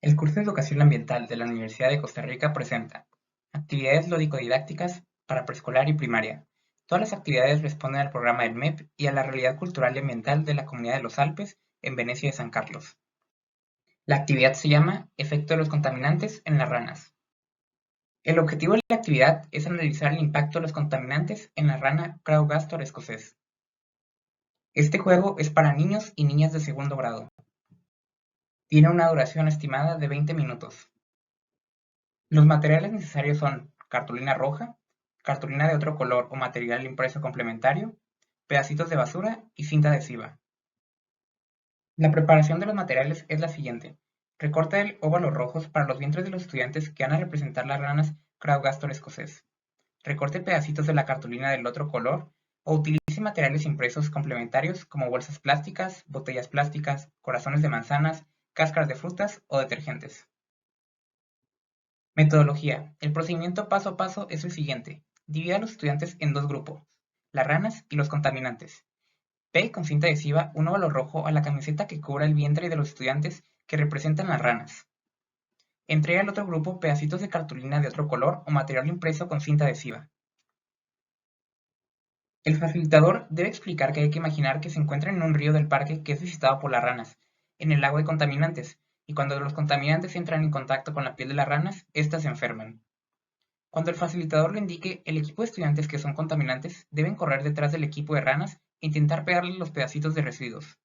El curso de Educación Ambiental de la Universidad de Costa Rica presenta actividades lúdico-didácticas para preescolar y primaria. Todas las actividades responden al programa del MEP y a la realidad cultural y ambiental de la Comunidad de los Alpes en Venecia de San Carlos. La actividad se llama Efecto de los contaminantes en las ranas. El objetivo de la actividad es analizar el impacto de los contaminantes en la rana Crowgastor escocés. Este juego es para niños y niñas de segundo grado. Tiene una duración estimada de 20 minutos. Los materiales necesarios son cartulina roja, cartulina de otro color o material impreso complementario, pedacitos de basura y cinta adhesiva. La preparación de los materiales es la siguiente. Recorta el óvalos rojos para los vientres de los estudiantes que van a representar las ranas Crowgastor escocés. Recorte pedacitos de la cartulina del otro color o utilice materiales impresos complementarios como bolsas plásticas, botellas plásticas, corazones de manzanas, cáscaras de frutas o detergentes. Metodología. El procedimiento paso a paso es el siguiente. Divide a los estudiantes en dos grupos, las ranas y los contaminantes. Pegue con cinta adhesiva un óvalo rojo a la camiseta que cubra el vientre de los estudiantes que representan las ranas. Entregue al otro grupo pedacitos de cartulina de otro color o material impreso con cinta adhesiva. El facilitador debe explicar que hay que imaginar que se encuentran en un río del parque que es visitado por las ranas, en el lago de contaminantes, y cuando los contaminantes entran en contacto con la piel de las ranas, éstas se enferman. Cuando el facilitador lo indique, el equipo de estudiantes que son contaminantes deben correr detrás del equipo de ranas e intentar pegarle los pedacitos de residuos.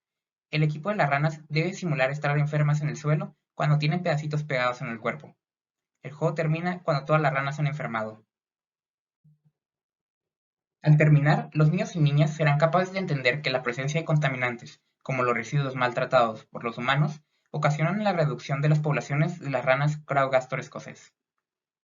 El equipo de las ranas debe simular estar enfermas en el suelo cuando tienen pedacitos pegados en el cuerpo. El juego termina cuando todas las ranas han enfermado. Al terminar, los niños y niñas serán capaces de entender que la presencia de contaminantes, como los residuos maltratados por los humanos, ocasionan la reducción de las poblaciones de las ranas Crowgastor escocés.